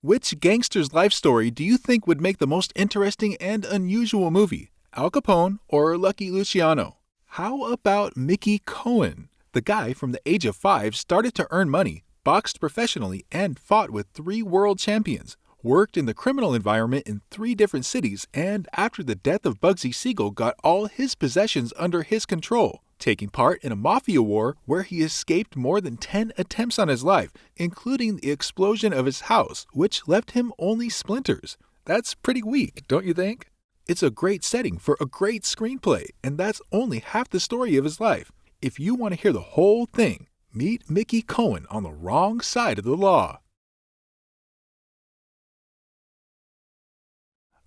Which gangster's life story do you think would make the most interesting and unusual movie? Al Capone or Lucky Luciano? How about Mickey Cohen? The guy from the age of 5 started to earn money, boxed professionally, and fought with 3 world champions, worked in the criminal environment in 3 different cities, and after the death of Bugsy Siegel got all his possessions under his control, taking part in a Mafia war where he escaped more than 10 attempts on his life, including the explosion of his house, which left him only splinters. That's pretty weak, don't you think? It's a great setting for a great screenplay, and that's only half the story of his life. If you want to hear the whole thing, meet Mickey Cohen on the wrong side of the law.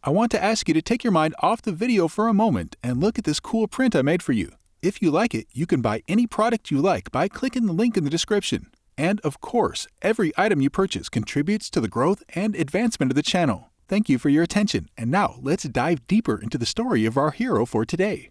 I want to ask you to take your mind off the video for a moment and look at this cool print I made for you. If you like it, you can buy any product you like by clicking the link in the description. And of course, every item you purchase contributes to the growth and advancement of the channel. Thank you for your attention, and now let's dive deeper into the story of our hero for today.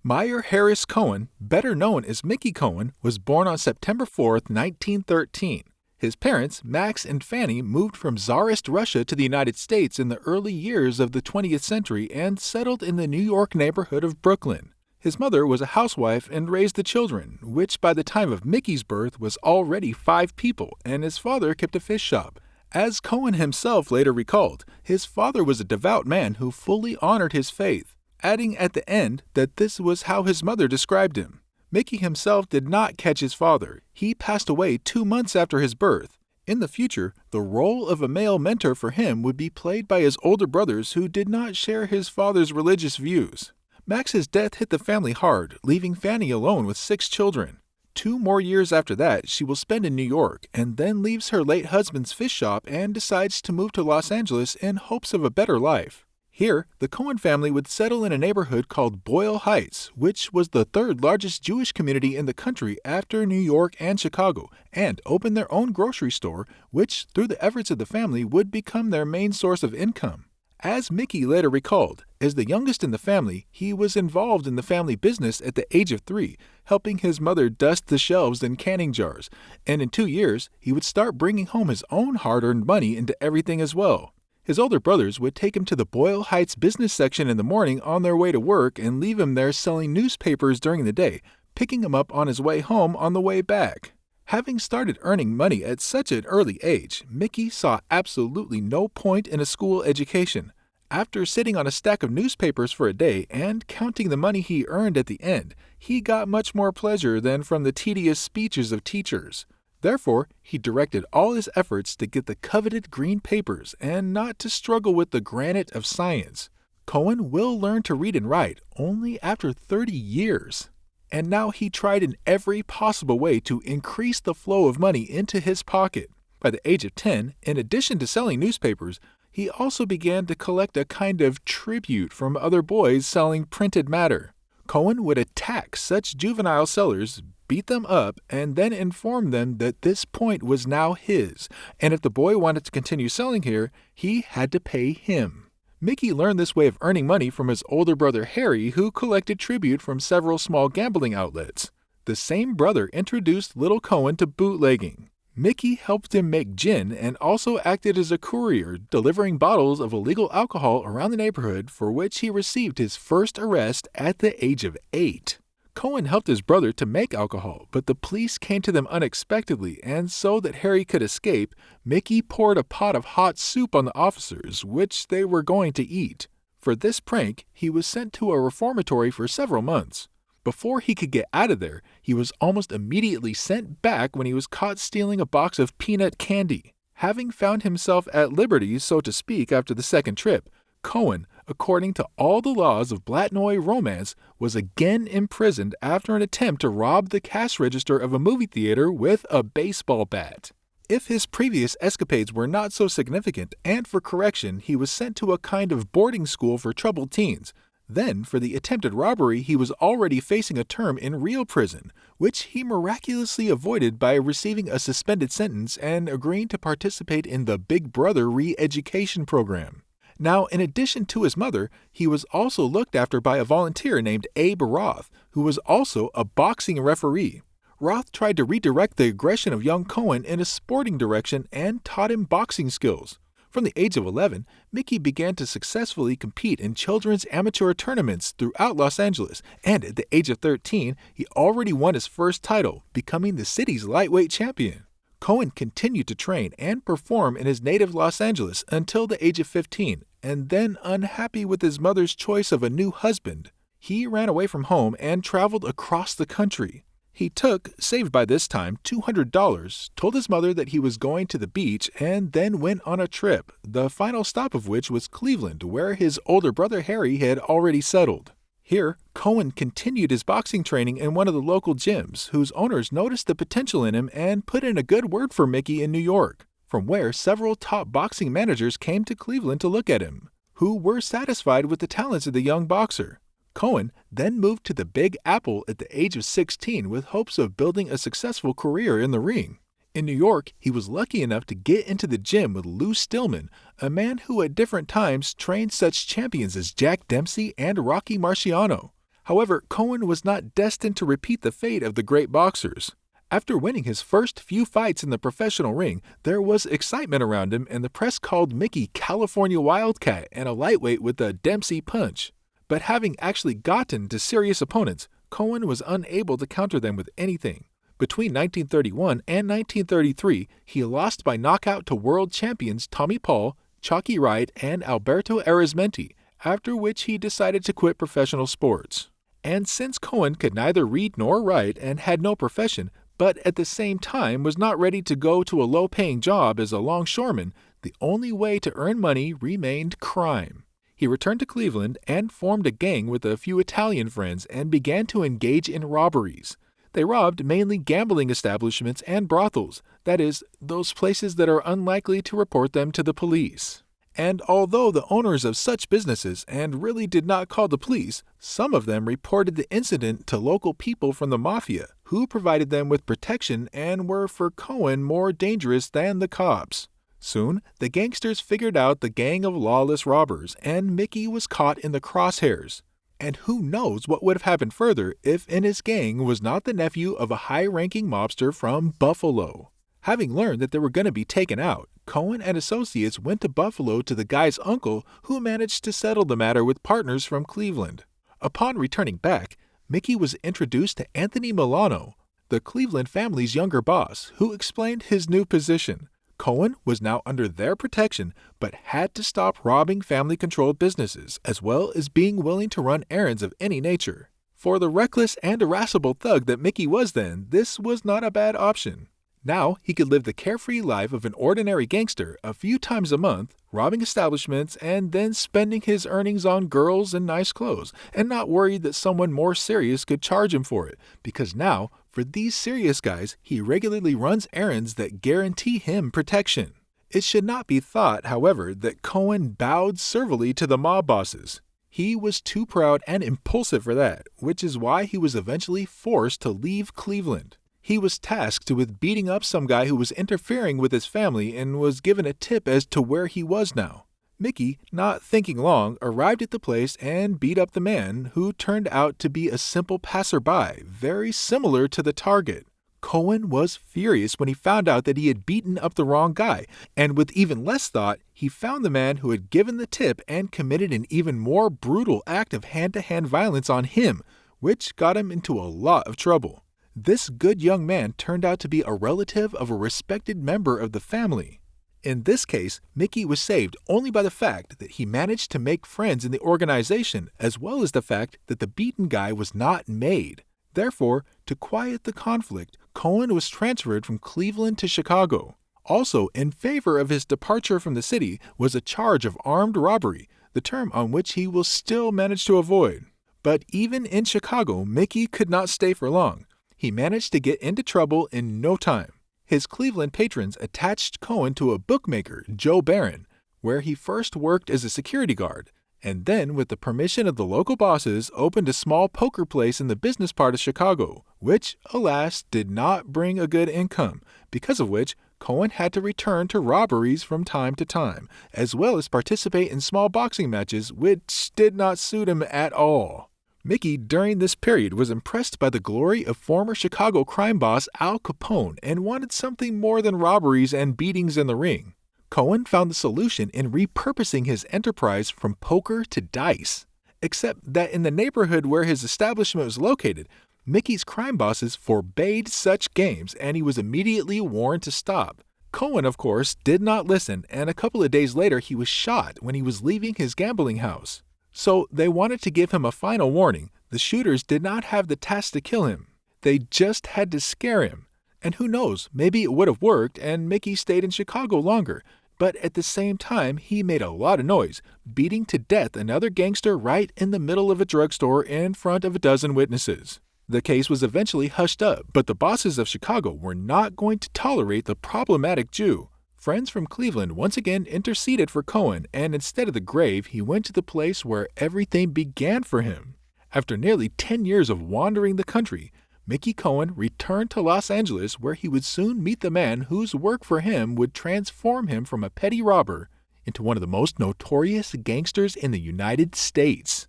Meyer Harris Cohen, better known as Mickey Cohen, was born on September 4, 1913. His parents, Max and Fanny, moved from Tsarist Russia to the United States in the early years of the 20th century and settled in the New York neighborhood of Brooklyn. His mother was a housewife and raised the children, which by the time of Mickey's birth was already 5 people, and his father kept a fish shop. As Cohen himself later recalled, his father was a devout man who fully honored his faith, adding at the end that this was how his mother described him. Mickey himself did not catch his father. He passed away 2 months after his birth. In the future, the role of a male mentor for him would be played by his older brothers who did not share his father's religious views. Max's death hit the family hard, leaving Fanny alone with 6 children. 2 more years after that, she will spend in New York and then leaves her late husband's fish shop and decides to move to Los Angeles in hopes of a better life. Here, the Cohen family would settle in a neighborhood called Boyle Heights, which was the 3rd largest Jewish community in the country after New York and Chicago, and open their own grocery store, which, through the efforts of the family, would become their main source of income. As Mickey later recalled, as the youngest in the family, he was involved in the family business at the age of 3, helping his mother dust the shelves and canning jars, and in 2 years, he would start bringing home his own hard-earned money into everything as well. His older brothers would take him to the Boyle Heights business section in the morning on their way to work and leave him there selling newspapers during the day, picking him up on his way home on the way back. Having started earning money at such an early age, Mickey saw absolutely no point in a school education. After sitting on a stack of newspapers for a day and counting the money he earned at the end, he got much more pleasure than from the tedious speeches of teachers. Therefore, he directed all his efforts to get the coveted green papers and not to struggle with the granite of science. Cohen will learn to read and write only after 30 years. And now he tried in every possible way to increase the flow of money into his pocket. By the age of 10, in addition to selling newspapers, he also began to collect a kind of tribute from other boys selling printed matter. Cohen would attack such juvenile sellers, beat them up, and then inform them that this point was now his, and if the boy wanted to continue selling here, he had to pay him. Mickey learned this way of earning money from his older brother Harry, who collected tribute from several small gambling outlets. The same brother introduced little Cohen to bootlegging. Mickey helped him make gin and also acted as a courier, delivering bottles of illegal alcohol around the neighborhood, for which he received his first arrest at the age of 8. Cohen helped his brother to make alcohol, but the police came to them unexpectedly, and so that Harry could escape, Mickey poured a pot of hot soup on the officers, which they were going to eat. For this prank, he was sent to a reformatory for several months. Before he could get out of there, he was almost immediately sent back when he was caught stealing a box of peanut candy. Having found himself at liberty, so to speak, after the second trip, Cohen, according to all the laws of Blatnoy romance, was again imprisoned after an attempt to rob the cash register of a movie theater with a baseball bat. If his previous escapades were not so significant, and for correction, he was sent to a kind of boarding school for troubled teens. Then, for the attempted robbery, he was already facing a term in real prison, which he miraculously avoided by receiving a suspended sentence and agreeing to participate in the Big Brother re-education program. Now, in addition to his mother, he was also looked after by a volunteer named Abe Roth, who was also a boxing referee. Roth tried to redirect the aggression of young Cohen in a sporting direction and taught him boxing skills. From the age of 11, Mickey began to successfully compete in children's amateur tournaments throughout Los Angeles, and at the age of 13, he already won his first title, becoming the city's lightweight champion. Cohen continued to train and perform in his native Los Angeles until the age of 15, and then, unhappy with his mother's choice of a new husband, he ran away from home and traveled across the country. He took, saved by this time, $200, told his mother that he was going to the beach, and then went on a trip, the final stop of which was Cleveland, where his older brother Harry had already settled. Here, Cohen continued his boxing training in one of the local gyms, whose owners noticed the potential in him and put in a good word for Mickey in New York, from where several top boxing managers came to Cleveland to look at him, who were satisfied with the talents of the young boxer. Cohen then moved to the Big Apple at the age of 16 with hopes of building a successful career in the ring. In New York, he was lucky enough to get into the gym with Lou Stillman, a man who at different times trained such champions as Jack Dempsey and Rocky Marciano. However, Cohen was not destined to repeat the fate of the great boxers. After winning his first few fights in the professional ring, there was excitement around him and the press called Mickey California Wildcat and a lightweight with a Dempsey punch. But having actually gotten to serious opponents, Cohen was unable to counter them with anything. Between 1931 and 1933, he lost by knockout to world champions Tommy Paul, Chalky Wright, and Alberto Arizmendi, after which he decided to quit professional sports. And since Cohen could neither read nor write and had no profession, but at the same time was not ready to go to a low-paying job as a longshoreman, the only way to earn money remained crime. He returned to Cleveland and formed a gang with a few Italian friends and began to engage in robberies. They robbed mainly gambling establishments and brothels, that is, those places that are unlikely to report them to the police. And although the owners of such businesses and really did not call the police, some of them reported the incident to local people from the Mafia, who provided them with protection and were for Cohen more dangerous than the cops. Soon, the gangsters figured out the gang of lawless robbers, and Mickey was caught in the crosshairs. And who knows what would have happened further if in his gang was not the nephew of a high-ranking mobster from Buffalo. Having learned that they were going to be taken out, Cohen and associates went to Buffalo to the guy's uncle, who managed to settle the matter with partners from Cleveland. Upon returning back, Mickey was introduced to Anthony Milano, the Cleveland family's younger boss, who explained his new position. Cohen was now under their protection, but had to stop robbing family-controlled businesses, as well as being willing to run errands of any nature. For the reckless and irascible thug that Mickey was then, this was not a bad option. Now he could live the carefree life of an ordinary gangster a few times a month, robbing establishments and then spending his earnings on girls and nice clothes, and not worried that someone more serious could charge him for it, because now, for these serious guys, he regularly runs errands that guarantee him protection. It should not be thought, however, that Cohen bowed servilely to the mob bosses. He was too proud and impulsive for that, which is why he was eventually forced to leave Cleveland. He was tasked with beating up some guy who was interfering with his family and was given a tip as to where he was now. Mickey, not thinking long, arrived at the place and beat up the man, who turned out to be a simple passerby, very similar to the target. Cohen was furious when he found out that he had beaten up the wrong guy, and with even less thought, he found the man who had given the tip and committed an even more brutal act of hand-to-hand violence on him, which got him into a lot of trouble. This good young man turned out to be a relative of a respected member of the family. In this case, Mickey was saved only by the fact that he managed to make friends in the organization, as well as the fact that the beaten guy was not made. Therefore, to quiet the conflict, Cohen was transferred from Cleveland to Chicago. Also, in favor of his departure from the city was a charge of armed robbery, the term on which he will still manage to avoid. But even in Chicago, Mickey could not stay for long. He managed to get into trouble in no time. His Cleveland patrons attached Cohen to a bookmaker, Joe Barron, where he first worked as a security guard, and then, with the permission of the local bosses, opened a small poker place in the business part of Chicago, which, alas, did not bring a good income, because of which Cohen had to return to robberies from time to time, as well as participate in small boxing matches, which did not suit him at all. Mickey, during this period, was impressed by the glory of former Chicago crime boss Al Capone and wanted something more than robberies and beatings in the ring. Cohen found the solution in repurposing his enterprise from poker to dice. Except that in the neighborhood where his establishment was located, Mickey's crime bosses forbade such games and he was immediately warned to stop. Cohen, of course, did not listen, and a couple of days later he was shot when he was leaving his gambling house. So they wanted to give him a final warning. The shooters did not have the task to kill him. They just had to scare him. And who knows, maybe it would have worked and Mickey stayed in Chicago longer. But at the same time, he made a lot of noise, beating to death another gangster right in the middle of a drugstore in front of a dozen witnesses. The case was eventually hushed up, but the bosses of Chicago were not going to tolerate the problematic Jew. Friends from Cleveland once again interceded for Cohen, and instead of the grave, he went to the place where everything began for him. After nearly 10 years of wandering the country, Mickey Cohen returned to Los Angeles, where he would soon meet the man whose work for him would transform him from a petty robber into one of the most notorious gangsters in the United States.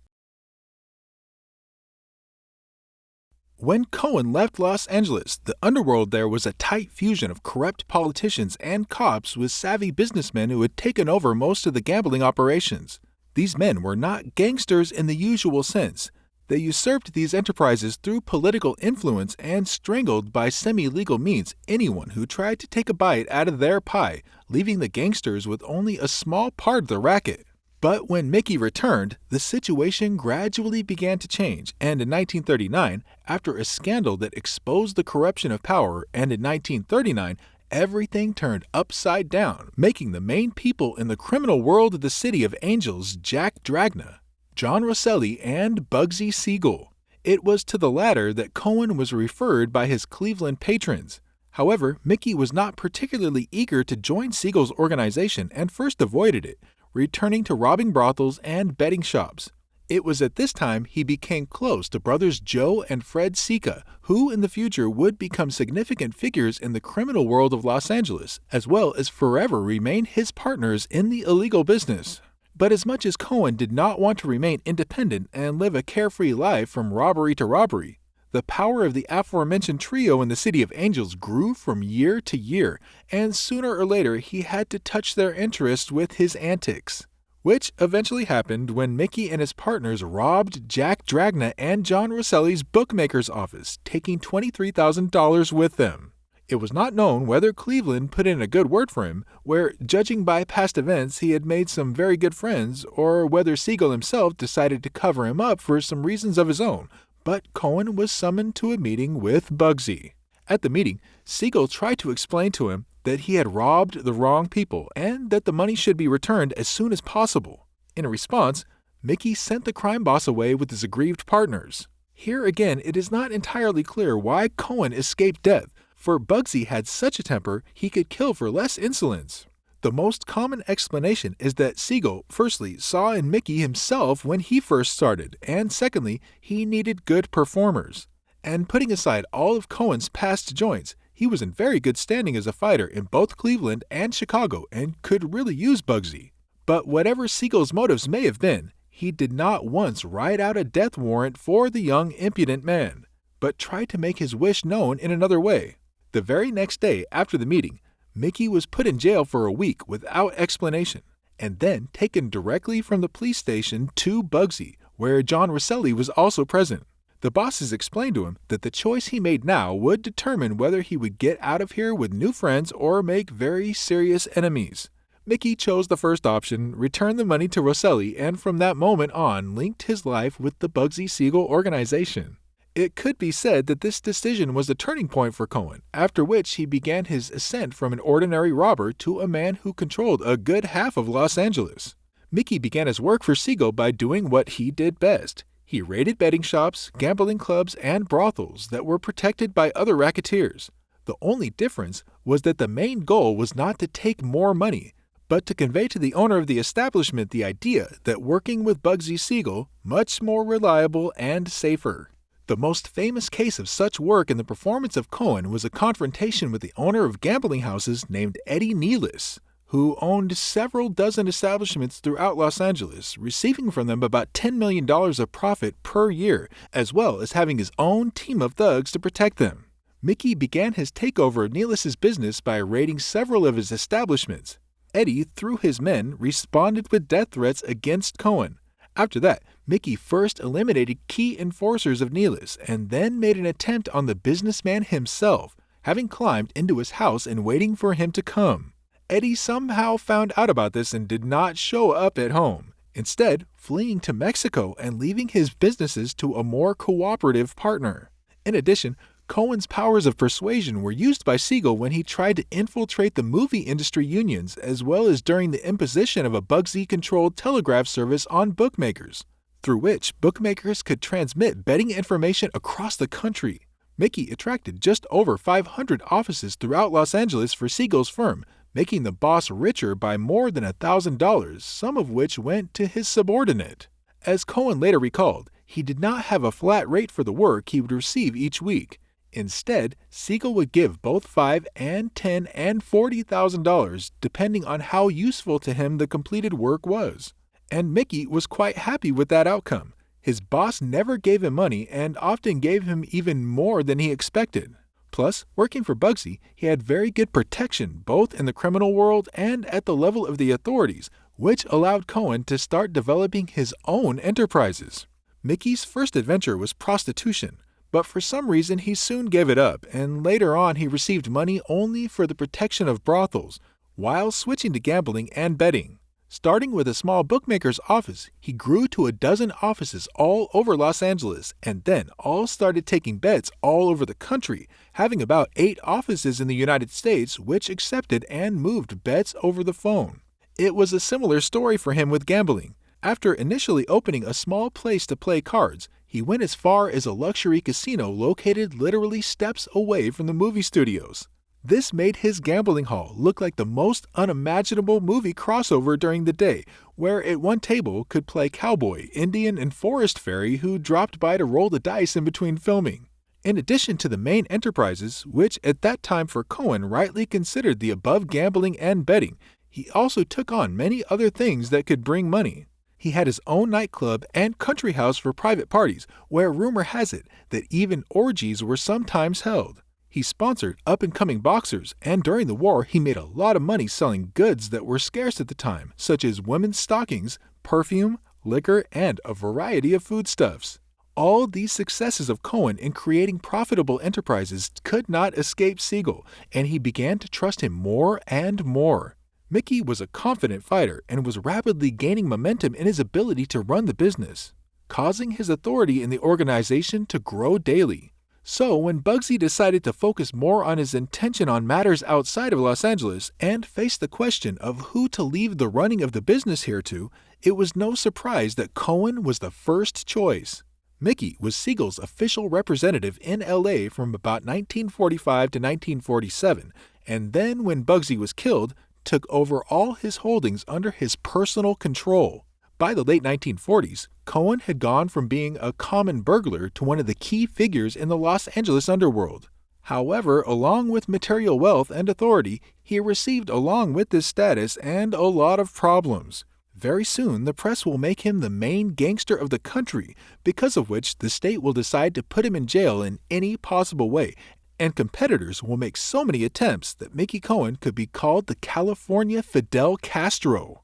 When Cohen left Los Angeles, the underworld there was a tight fusion of corrupt politicians and cops with savvy businessmen who had taken over most of the gambling operations. These men were not gangsters in the usual sense. They usurped these enterprises through political influence and strangled by semi-legal means anyone who tried to take a bite out of their pie, leaving the gangsters with only a small part of the racket. But when Mickey returned, the situation gradually began to change, and in 1939, after a scandal that exposed the corruption of power, and in 1939, everything turned upside down, making the main people in the criminal world of the City of Angels Jack Dragna, John Rosselli, and Bugsy Siegel. It was to the latter that Cohen was referred by his Cleveland patrons. However, Mickey was not particularly eager to join Siegel's organization and first avoided it, returning to robbing brothels and betting shops. It was at this time he became close to brothers Joe and Fred Sika, who in the future would become significant figures in the criminal world of Los Angeles, as well as forever remain his partners in the illegal business. But as much as Cohen did not want to remain independent and live a carefree life from robbery to robbery, the power of the aforementioned trio in the City of Angels grew from year to year, and sooner or later he had to touch their interest with his antics. Which eventually happened when Mickey and his partners robbed Jack Dragna and John Rosselli's bookmaker's office, taking $23,000 with them. It was not known whether Cleveland put in a good word for him, where, judging by past events, he had made some very good friends, or whether Siegel himself decided to cover him up for some reasons of his own. But Cohen was summoned to a meeting with Bugsy. At the meeting, Siegel tried to explain to him that he had robbed the wrong people and that the money should be returned as soon as possible. In response, Mickey sent the crime boss away with his aggrieved partners. Here again, it is not entirely clear why Cohen escaped death, for Bugsy had such a temper he could kill for less insolence. The most common explanation is that Siegel, firstly, saw in Mickey himself when he first started, and secondly, he needed good performers. And putting aside all of Cohen's past joints, he was in very good standing as a fighter in both Cleveland and Chicago and could really use Bugsy. But whatever Siegel's motives may have been, he did not once write out a death warrant for the young impudent man, but tried to make his wish known in another way. The very next day after the meeting, Mickey was put in jail for a week without explanation, and then taken directly from the police station to Bugsy, where John Rosselli was also present. The bosses explained to him that the choice he made now would determine whether he would get out of here with new friends or make very serious enemies. Mickey chose the first option, returned the money to Rosselli, and from that moment on linked his life with the Bugsy Siegel organization. It could be said that this decision was a turning point for Cohen, after which he began his ascent from an ordinary robber to a man who controlled a good half of Los Angeles. Mickey began his work for Siegel by doing what he did best. He raided betting shops, gambling clubs, and brothels that were protected by other racketeers. The only difference was that the main goal was not to take more money, but to convey to the owner of the establishment the idea that working with Bugsy Siegel, much more reliable and safer. The most famous case of such work in the performance of Cohen was a confrontation with the owner of gambling houses named Eddie Nealis. who owned several dozen establishments throughout Los Angeles, receiving from them about $10 million of profit per year, as well as having his own team of thugs to protect them. Mickey began his takeover of Nelis's business by raiding several of his establishments. Eddie, through his men, responded with death threats against Cohen. After that, Mickey first eliminated key enforcers of Nelis and then made an attempt on the businessman himself, having climbed into his house and waiting for him to come. Eddie somehow found out about this and did not show up at home, instead fleeing to Mexico and leaving his businesses to a more cooperative partner. In addition, Cohen's powers of persuasion were used by Siegel when he tried to infiltrate the movie industry unions, as well as during the imposition of a Bugsy-controlled telegraph service on bookmakers, through which bookmakers could transmit betting information across the country. Mickey attracted just over 500 offices throughout Los Angeles for Siegel's firm, making the boss richer by more than $1,000, some of which went to his subordinate. As Cohen later recalled, he did not have a flat rate for the work he would receive each week. Instead, Siegel would give both $5,000 and $10,000 and $40,000 depending on how useful to him the completed work was. And Mickey was quite happy with that outcome. His boss never gave him money and often gave him even more than he expected. Plus, working for Bugsy, he had very good protection both in the criminal world and at the level of the authorities, which allowed Cohen to start developing his own enterprises. Mickey's first adventure was prostitution, but for some reason he soon gave it up, and later on he received money only for the protection of brothels, while switching to gambling and betting. Starting with a small bookmaker's office, he grew to a dozen offices all over Los Angeles, and then all started taking bets all over the country, having about 8 offices in the United States which accepted and moved bets over the phone. It was a similar story for him with gambling. After initially opening a small place to play cards, he went as far as a luxury casino located literally steps away from the movie studios. This made his gambling hall look like the most unimaginable movie crossover during the day, where at one table could play cowboy, Indian, and forest fairy who dropped by to roll the dice in between filming. In addition to the main enterprises, which at that time for Cohen rightly considered the above gambling and betting, he also took on many other things that could bring money. He had his own nightclub and country house for private parties, where rumor has it that even orgies were sometimes held. He sponsored up-and-coming boxers, and during the war he made a lot of money selling goods that were scarce at the time, such as women's stockings, perfume, liquor, and a variety of foodstuffs. All these successes of Cohen in creating profitable enterprises could not escape Siegel, and he began to trust him more and more. Mickey was a confident fighter and was rapidly gaining momentum in his ability to run the business, causing his authority in the organization to grow daily. So when Bugsy decided to focus more on his intention on matters outside of Los Angeles and face the question of who to leave the running of the business here to, it was no surprise that Cohen was the first choice. Mickey was Siegel's official representative in LA from about 1945 to 1947, and then when Bugsy was killed, took over all his holdings under his personal control. By the late 1940s, Cohen had gone from being a common burglar to one of the key figures in the Los Angeles underworld. However, along with material wealth and authority, he received along with this status and a lot of problems. Very soon, the press will make him the main gangster of the country, because of which the state will decide to put him in jail in any possible way, and competitors will make so many attempts that Mickey Cohen could be called the California Fidel Castro.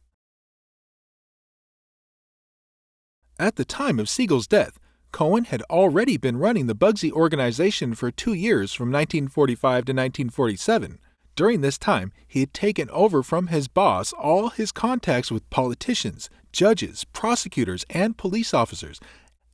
At the time of Siegel's death, Cohen had already been running the Bugsy organization for 2 years from 1945 to 1947. During this time, he had taken over from his boss all his contacts with politicians, judges, prosecutors, and police officers,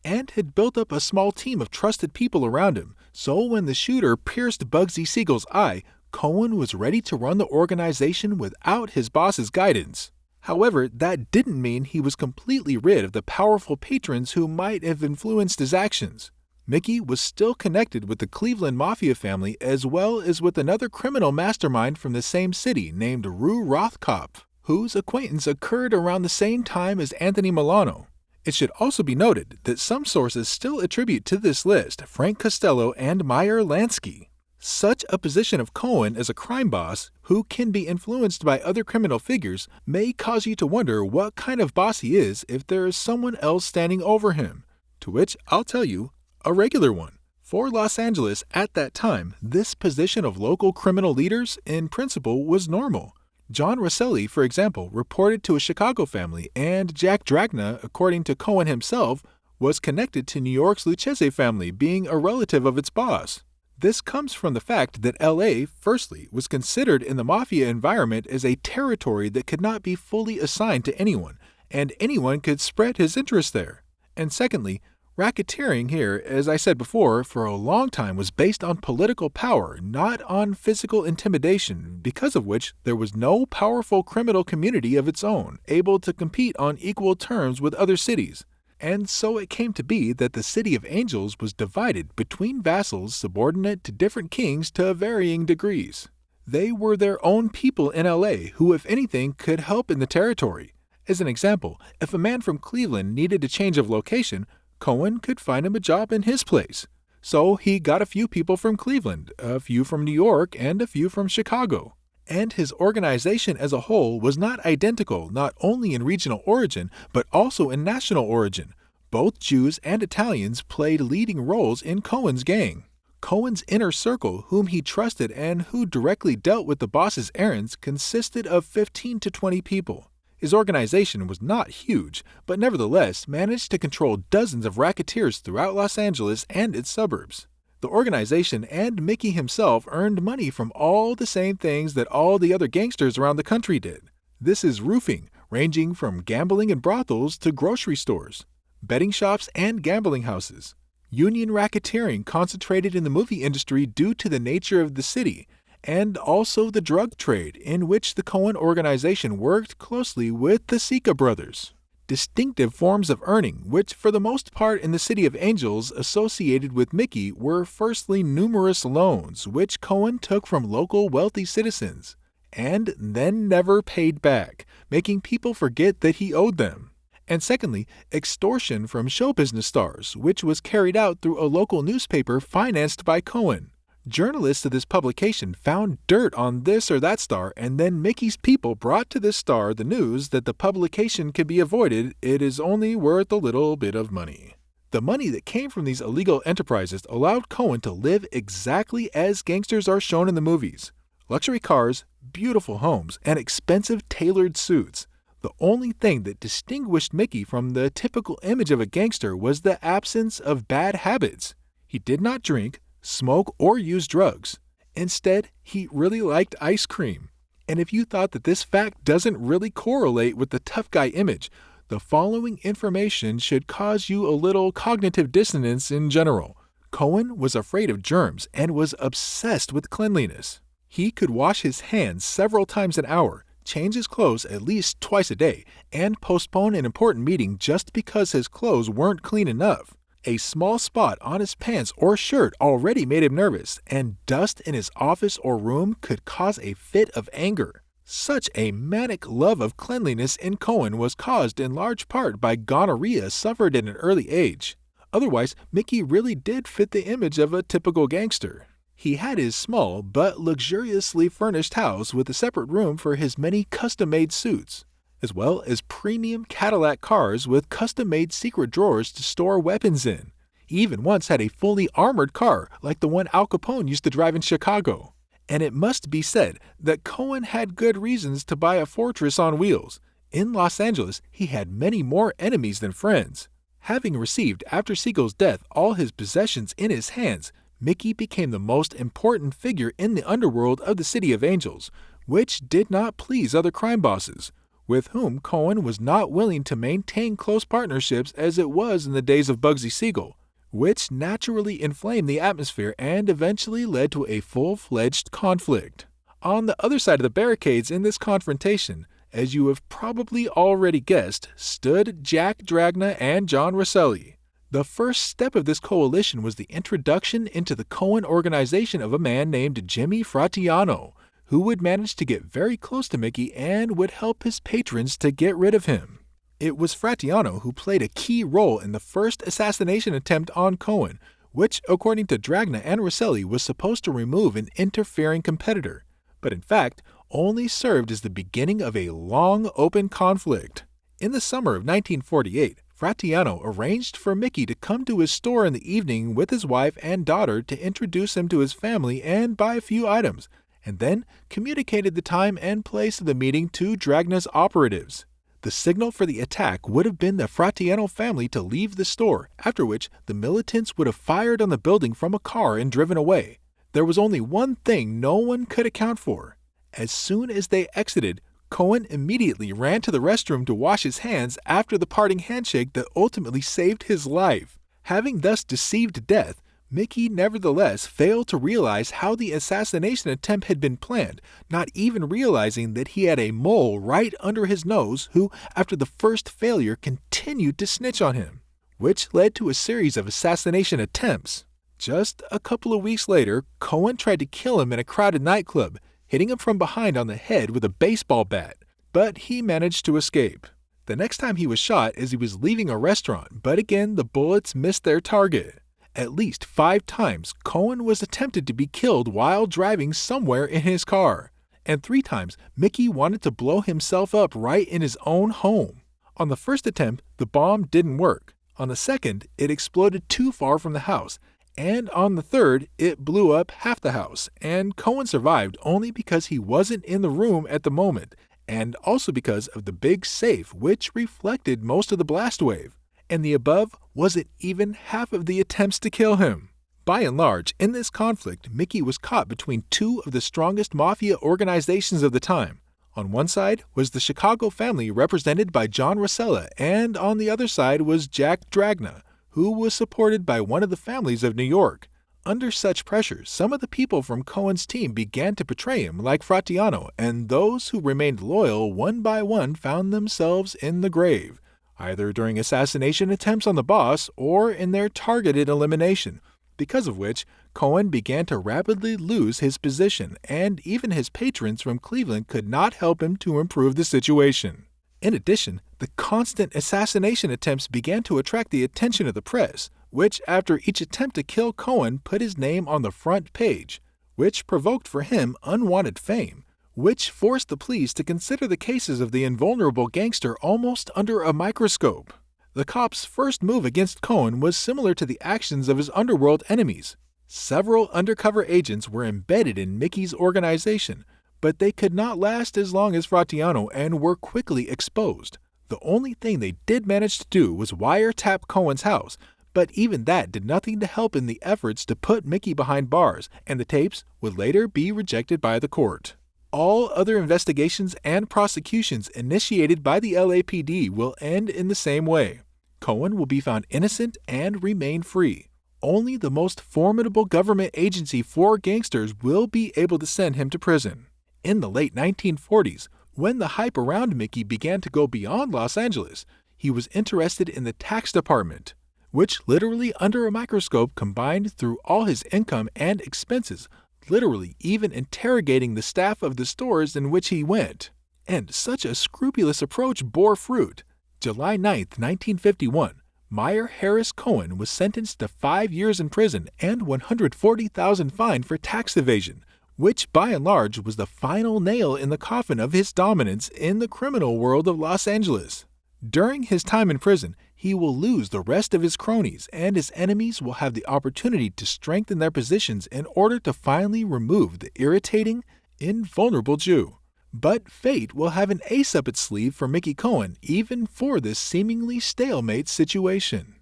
and had built up a small team of trusted people around him, so when the shooter pierced Bugsy Siegel's eye, Cohen was ready to run the organization without his boss's guidance. However, that didn't mean he was completely rid of the powerful patrons who might have influenced his actions. Mickey was still connected with the Cleveland Mafia family as well as with another criminal mastermind from the same city named Rue Rothkopf, whose acquaintance occurred around the same time as Anthony Milano. It should also be noted that some sources still attribute to this list Frank Costello and Meyer Lansky. Such a position of Cohen as a crime boss, who can be influenced by other criminal figures, may cause you to wonder what kind of boss he is if there is someone else standing over him. To which I'll tell you, a regular one. For Los Angeles at that time, this position of local criminal leaders, in principle, was normal. John Rosselli, for example, reported to a Chicago family, and Jack Dragna, according to Cohen himself, was connected to New York's Lucchese family, being a relative of its boss. This comes from the fact that LA, firstly, was considered in the Mafia environment as a territory that could not be fully assigned to anyone, and anyone could spread his interest there. And secondly, racketeering here, as I said before, for a long time was based on political power, not on physical intimidation, because of which there was no powerful criminal community of its own, able to compete on equal terms with other cities. And so it came to be that the City of Angels was divided between vassals subordinate to different kings to varying degrees. They were their own people in LA who, if anything, could help in the territory. As an example, if a man from Cleveland needed a change of location, Cohen could find him a job in his place. So he got a few people from Cleveland, a few from New York, and a few from Chicago. And his organization as a whole was not identical not only in regional origin, but also in national origin. Both Jews and Italians played leading roles in Cohen's gang. Cohen's inner circle, whom he trusted and who directly dealt with the boss's errands, consisted of 15 to 20 people. His organization was not huge, but nevertheless managed to control dozens of racketeers throughout Los Angeles and its suburbs. The organization and Mickey himself earned money from all the same things that all the other gangsters around the country did. This is roofing, ranging from gambling and brothels to grocery stores, betting shops and gambling houses. Union racketeering concentrated in the movie industry due to the nature of the city, and also the drug trade, in which the Cohen organization worked closely with the Siegel brothers. Distinctive forms of earning, which for the most part in the City of Angels associated with Mickey, were firstly numerous loans, which Cohen took from local wealthy citizens, and then never paid back, making people forget that he owed them. And secondly, extortion from show business stars, which was carried out through a local newspaper financed by Cohen. Journalists of this publication found dirt on this or that star, and then Mickey's people brought to this star the news that the publication can be avoided, it is only worth a little bit of money. The money that came from these illegal enterprises allowed Cohen to live exactly as gangsters are shown in the movies. Luxury cars, beautiful homes, and expensive tailored suits. The only thing that distinguished Mickey from the typical image of a gangster was the absence of bad habits. He did not drink, smoke, or use drugs. Instead, he really liked ice cream. And if you thought that this fact doesn't really correlate with the tough guy image, the following information should cause you a little cognitive dissonance in general. Cohen was afraid of germs and was obsessed with cleanliness. He could wash his hands several times an hour, change his clothes at least twice a day, and postpone an important meeting just because his clothes weren't clean enough. A small spot on his pants or shirt already made him nervous, and dust in his office or room could cause a fit of anger. Such a manic love of cleanliness in Cohen was caused in large part by gonorrhea suffered at an early age. Otherwise, Mickey really did fit the image of a typical gangster. He had his small but luxuriously furnished house with a separate room for his many custom-made suits, as well as premium Cadillac cars with custom-made secret drawers to store weapons in. He even once had a fully armored car like the one Al Capone used to drive in Chicago. And it must be said that Cohen had good reasons to buy a fortress on wheels. In Los Angeles, he had many more enemies than friends. Having received, after Siegel's death, all his possessions in his hands, Mickey became the most important figure in the underworld of the City of Angels, which did not please other crime bosses, with whom Cohen was not willing to maintain close partnerships as it was in the days of Bugsy Siegel, which naturally inflamed the atmosphere and eventually led to a full-fledged conflict. On the other side of the barricades in this confrontation, as you have probably already guessed, stood Jack Dragna and John Rosselli. The first step of this coalition was the introduction into the Cohen organization of a man named Jimmy Fratiano, who would manage to get very close to Mickey and would help his patrons to get rid of him. It was Fratiano who played a key role in the first assassination attempt on Cohen, which, according to Dragna and Rosselli, was supposed to remove an interfering competitor, but in fact only served as the beginning of a long, open conflict. In the summer of 1948, Fratianno arranged for Mickey to come to his store in the evening with his wife and daughter to introduce him to his family and buy a few items, and then communicated the time and place of the meeting to Dragna's operatives. The signal for the attack would have been the Fratianno family to leave the store, after which the militants would have fired on the building from a car and driven away. There was only one thing no one could account for. As soon as they exited, Cohen immediately ran to the restroom to wash his hands after the parting handshake that ultimately saved his life. Having thus deceived death, Mickey nevertheless failed to realize how the assassination attempt had been planned, not even realizing that he had a mole right under his nose who, after the first failure, continued to snitch on him, which led to a series of assassination attempts. Just a couple of weeks later, Cohen tried to kill him in a crowded nightclub, hitting him from behind on the head with a baseball bat, but he managed to escape. The next time he was shot as he was leaving a restaurant, but again the bullets missed their target. At least 5 times, Cohen was attempted to be killed while driving somewhere in his car, and 3 times Mickey wanted to blow himself up right in his own home. On the first attempt, the bomb didn't work. On the second, it exploded too far from the house, and on the third, it blew up half the house, and Cohen survived only because he wasn't in the room at the moment, and also because of the big safe which reflected most of the blast wave. And the above wasn't even half of the attempts to kill him. By and large, in this conflict, Mickey was caught between 2 of the strongest mafia organizations of the time. On one side was the Chicago family represented by John Rosella, and on the other side was Jack Dragna, who was supported by one of the families of New York. Under such pressure, some of the people from Cohen's team began to betray him like Fratianno, and those who remained loyal one by one found themselves in the grave, either during assassination attempts on the boss or in their targeted elimination, because of which Cohen began to rapidly lose his position, and even his patrons from Cleveland could not help him to improve the situation. In addition, the constant assassination attempts began to attract the attention of the press, which after each attempt to kill Cohen put his name on the front page, which provoked for him unwanted fame, which forced the police to consider the cases of the invulnerable gangster almost under a microscope. The cops' first move against Cohen was similar to the actions of his underworld enemies. Several undercover agents were embedded in Mickey's organization, but they could not last as long as Fratianno and were quickly exposed. The only thing they did manage to do was wiretap Cohen's house, but even that did nothing to help in the efforts to put Mickey behind bars, and the tapes would later be rejected by the court. All other investigations and prosecutions initiated by the LAPD will end in the same way. Cohen will be found innocent and remain free. Only the most formidable government agency for gangsters will be able to send him to prison. In the late 1940s, when the hype around Mickey began to go beyond Los Angeles, he was interested in the tax department, which literally under a microscope combined through all his income and expenses, literally even interrogating the staff of the stores in which he went. And such a scrupulous approach bore fruit. July 9, 1951, Meyer Harris Cohen was sentenced to 5 years in prison and $140,000 fine for tax evasion, which by and large was the final nail in the coffin of his dominance in the criminal world of Los Angeles. During his time in prison, he will lose the rest of his cronies, and his enemies will have the opportunity to strengthen their positions in order to finally remove the irritating, invulnerable Jew. But fate will have an ace up its sleeve for Mickey Cohen, even for this seemingly stalemate situation.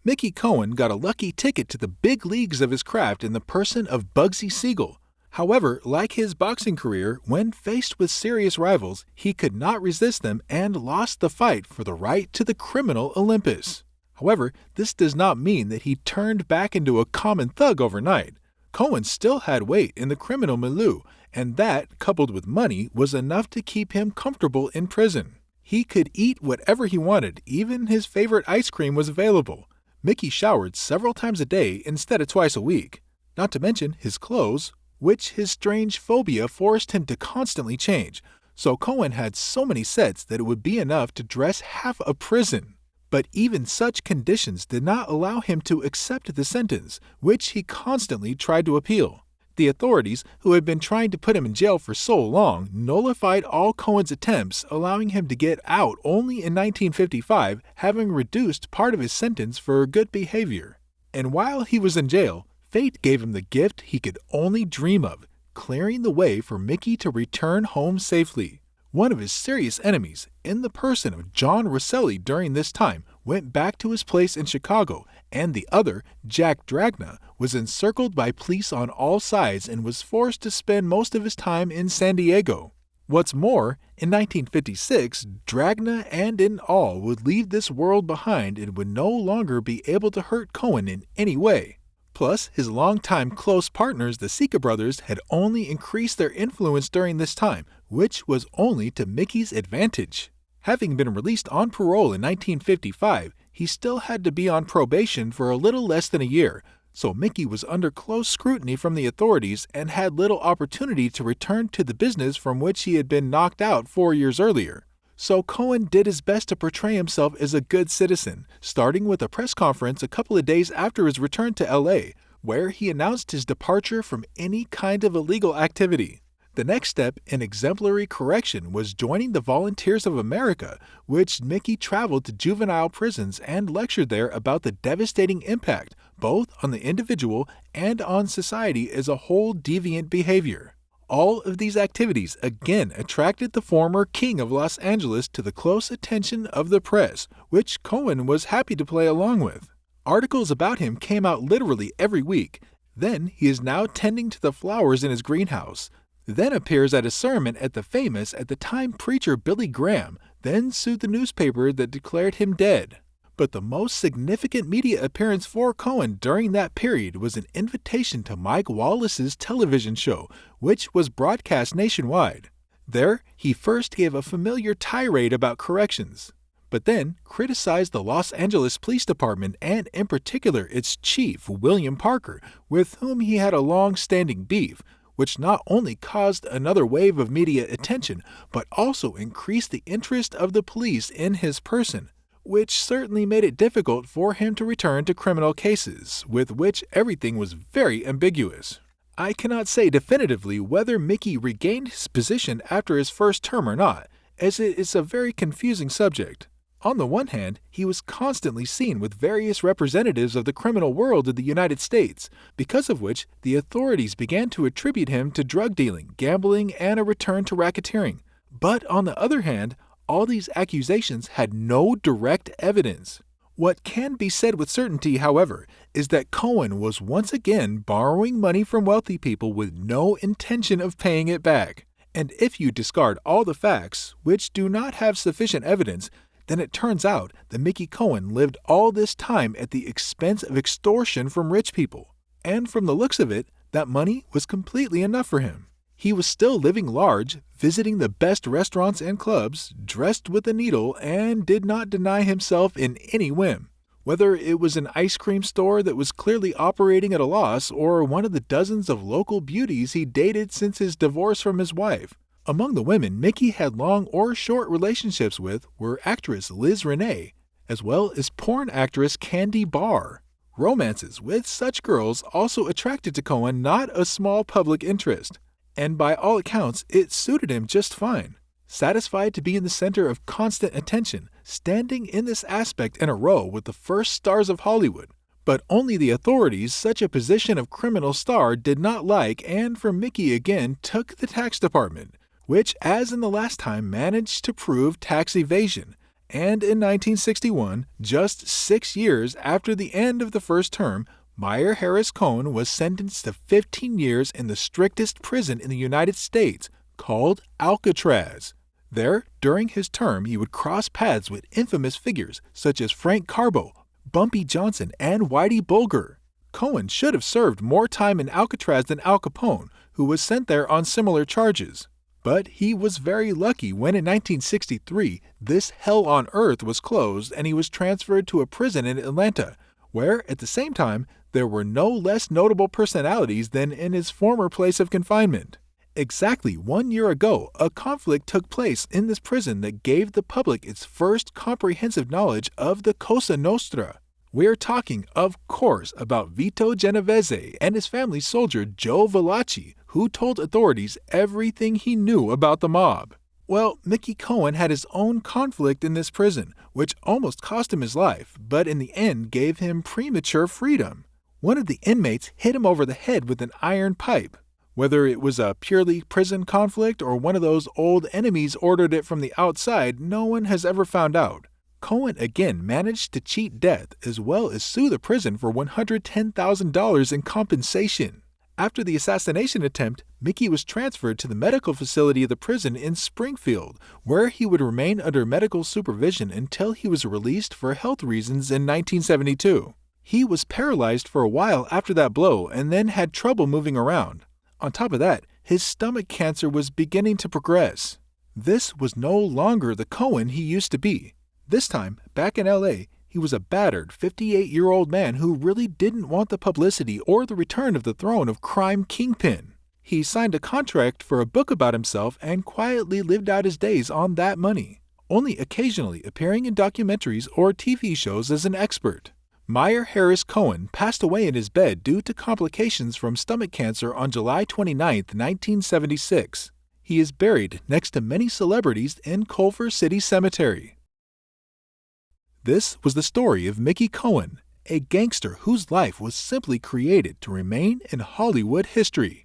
Mickey Cohen got a lucky ticket to the big leagues of his craft in the person of Bugsy Siegel. However, like his boxing career, when faced with serious rivals, he could not resist them and lost the fight for the right to the criminal Olympus. However, this does not mean that he turned back into a common thug overnight. Cohen still had weight in the criminal milieu, and that, coupled with money, was enough to keep him comfortable in prison. He could eat whatever he wanted, even his favorite ice cream was available. Mickey showered several times a day instead of twice a week, not to mention his clothes, which his strange phobia forced him to constantly change, so Cohen had so many sets that it would be enough to dress half a prison. But even such conditions did not allow him to accept the sentence, which he constantly tried to appeal. The authorities, who had been trying to put him in jail for so long, nullified all Cohen's attempts, allowing him to get out only in 1955, having reduced part of his sentence for good behavior. And while he was in jail, fate gave him the gift he could only dream of, clearing the way for Mickey to return home safely. One of his serious enemies, in the person of John Rosselli during this time, went back to his place in Chicago, and the other, Jack Dragna, was encircled by police on all sides and was forced to spend most of his time in San Diego. What's more, in 1956, Dragna and in all would leave this world behind and would no longer be able to hurt Cohen in any way. Plus, his longtime close partners, the Siegel brothers, had only increased their influence during this time, which was only to Mickey's advantage. Having been released on parole in 1955, he still had to be on probation for a little less than a year, so Mickey was under close scrutiny from the authorities and had little opportunity to return to the business from which he had been knocked out 4 years earlier. So Cohen did his best to portray himself as a good citizen, starting with a press conference a couple of days after his return to LA, where he announced his departure from any kind of illegal activity. The next step in exemplary correction was joining the Volunteers of America, which Mickey traveled to juvenile prisons and lectured there about the devastating impact, both on the individual and on society as a whole deviant behavior. All of these activities again attracted the former King of Los Angeles to the close attention of the press, which Cohen was happy to play along with. Articles about him came out literally every week. Then he is now tending to the flowers in his greenhouse. Then appears at a sermon at the famous at the time preacher Billy Graham, then sued the newspaper that declared him dead. But the most significant media appearance for Cohen during that period was an invitation to Mike Wallace's television show, which was broadcast nationwide. There, he first gave a familiar tirade about corrections, but then criticized the Los Angeles Police Department and in particular its chief, William Parker, with whom he had a long-standing beef, which not only caused another wave of media attention, but also increased the interest of the police in his person, which certainly made it difficult for him to return to criminal cases, with which everything was very ambiguous. I cannot say definitively whether Mickey regained his position after his first term or not, as it is a very confusing subject. On the one hand, he was constantly seen with various representatives of the criminal world in the United States, because of which the authorities began to attribute him to drug dealing, gambling, and a return to racketeering. But on the other hand, all these accusations had no direct evidence. What can be said with certainty, however, is that Cohen was once again borrowing money from wealthy people with no intention of paying it back. And if you discard all the facts, which do not have sufficient evidence, then it turns out that Mickey Cohen lived all this time at the expense of extortion from rich people. And from the looks of it, that money was completely enough for him. He was still living large, visiting the best restaurants and clubs, dressed with a needle, and did not deny himself in any whim. Whether it was an ice cream store that was clearly operating at a loss or one of the dozens of local beauties he dated since his divorce from his wife. Among the women Mickey had long or short relationships with were actress Liz Renee, as well as porn actress Candy Barr. Romances with such girls also attracted to Cohen not a small public interest, and by all accounts it suited him just fine. Satisfied to be in the center of constant attention, standing in this aspect in a row with the first stars of Hollywood. But only the authorities such a position of criminal star did not like, and for Mickey again took the tax department, which, as in the last time, managed to prove tax evasion, and in 1961, just 6 years after the end of the first term, Meyer Harris Cohen was sentenced to 15 years in the strictest prison in the United States, called Alcatraz. There, during his term, he would cross paths with infamous figures such as Frank Carbo, Bumpy Johnson, and Whitey Bulger. Cohen should have served more time in Alcatraz than Al Capone, who was sent there on similar charges. But he was very lucky when in 1963 this hell on earth was closed and he was transferred to a prison in Atlanta, where at the same time there were no less notable personalities than in his former place of confinement. Exactly 1 year ago, a conflict took place in this prison that gave the public its first comprehensive knowledge of the Cosa Nostra. We're talking, of course, about Vito Genovese and his family soldier Joe Valachi, who told authorities everything he knew about the mob. Well, Mickey Cohen had his own conflict in this prison, which almost cost him his life, but in the end gave him premature freedom. One of the inmates hit him over the head with an iron pipe. Whether it was a purely prison conflict or one of those old enemies ordered it from the outside, no one has ever found out. Cohen again managed to cheat death as well as sue the prison for $110,000 in compensation. After the assassination attempt, Mickey was transferred to the medical facility of the prison in Springfield, where he would remain under medical supervision until he was released for health reasons in 1972. He was paralyzed for a while after that blow and then had trouble moving around. On top of that, his stomach cancer was beginning to progress. This was no longer the Cohen he used to be. This time, back in LA, he was a battered 58-year-old man who really didn't want the publicity or the return of the throne of crime kingpin. He signed a contract for a book about himself and quietly lived out his days on that money, only occasionally appearing in documentaries or TV shows as an expert. Meyer Harris Cohen passed away in his bed due to complications from stomach cancer on July 29, 1976. He is buried next to many celebrities in Culver City Cemetery. This was the story of Mickey Cohen, a gangster whose life was simply created to remain in Hollywood history.